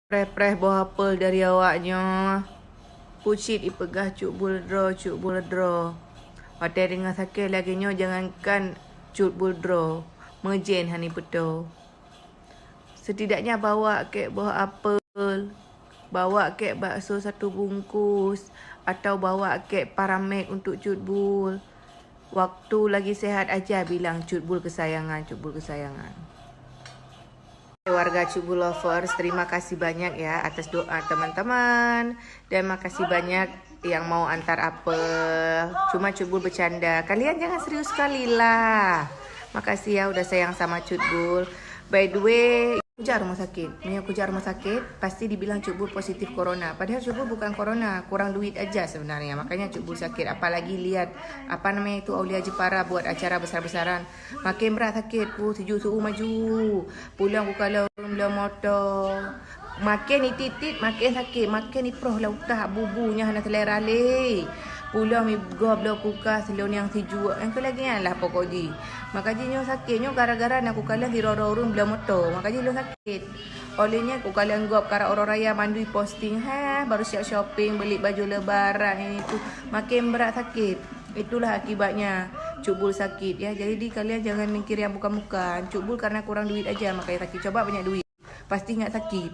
Preh-preh buah apel dari awaknya. Pucit ipegah cuk buldro. Hotel dengan sakit lagi nyo jangankan cuk buldro. Mejen hani pedo. Setidaknya bawa kek buah apel. Bawa kek bakso 1 bungkus. Atau bawa kek paramek untuk cut bul. Waktu lagi sehat aja bilang cut bul kesayangan. Warga Cubu Lovers, terima kasih banyak ya atas doa teman-teman. Dan makasih banyak yang mau antar apel. Cuma Cutbul bercanda. Kalian jangan serius sekali lah. Makasih ya udah sayang sama Cutbul. By the way, kujar rumah sakit. Pasti dibilang Cutbul positif corona. Padahal Cutbul bukan corona, kurang duit aja sebenarnya. Makanya Cutbul sakit. Apalagi lihat Aulia Jepara buat acara besar-besaran. Makin berat sakit pu, sejuk suhu maju. Pulang kalau dalam motor. Makin titit makin sakit, makin iproh lah utah bubunya hana selera le. Pulang mi gob lo kuka selon yang sejuk. Yang lagi lah pokoknya. Makanya sakitnya gara-gara nak kukala di rororun belah motor. Makanya lo sakit. Olehnya kukala gob kara orang raya mandui posting baru siap shopping beli baju lebaran ini tu makin berat sakit. Itulah akibatnya Cukbul sakit ya. Jadi kalian jangan mikir yang bukan-bukan. Cukbul karena kurang duit aja makanya sakit. Coba banyak duit, pasti nggak sakit.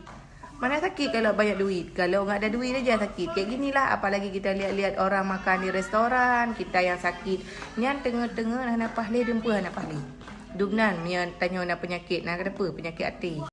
Mana sakit kalau banyak duit? Kalau nggak ada duit aja sakit. Kayak ginilah. Apalagi kita lihat-lihat orang makan di restoran, kita yang sakit. Nyan tengah-tengah nak pahle dempa nak pahle. Dubnan mian tanya nak penyakit. Nak kenapa? Penyakit hati.